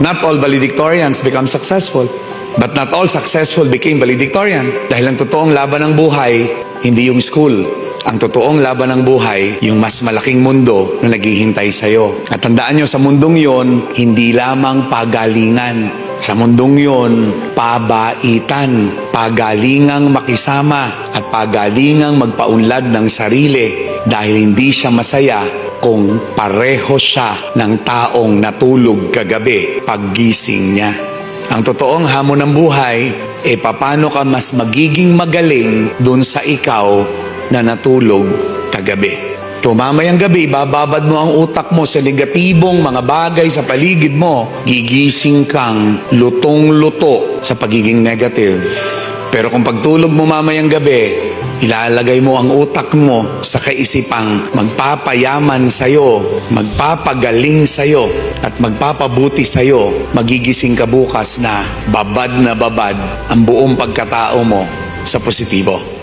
Not all valedictorians become successful. But not all successful became valedictorian. Dahil ang totoong laban ng buhay, hindi yung school. Ang totoong laban ng buhay, yung mas malaking mundo na naghihintay sa'yo. At tandaan nyo, sa mundong yon, hindi lamang pagalingan. Sa mundong yon, pabaitan. Pagalingang makisama at pagalingang magpaunlad ng sarili. Dahil hindi siya masaya kung pareho siya ng taong natulog kagabi paggising niya. Ang totoong hamon ng buhay, paano ka mas magiging magaling dun sa ikaw na natulog kagabi. Kung mamayang gabi, bababad mo ang utak mo sa negatibong mga bagay sa paligid mo, gigising kang lutong-luto sa pagiging negative. Pero kung pagtulog mo mamayang gabi, ilalagay mo ang utak mo sa kaisipang magpapayaman sa'yo, magpapagaling sa'yo, at magpapabuti sa'yo, magigising ka bukas na babad ang buong pagkatao mo sa positibo.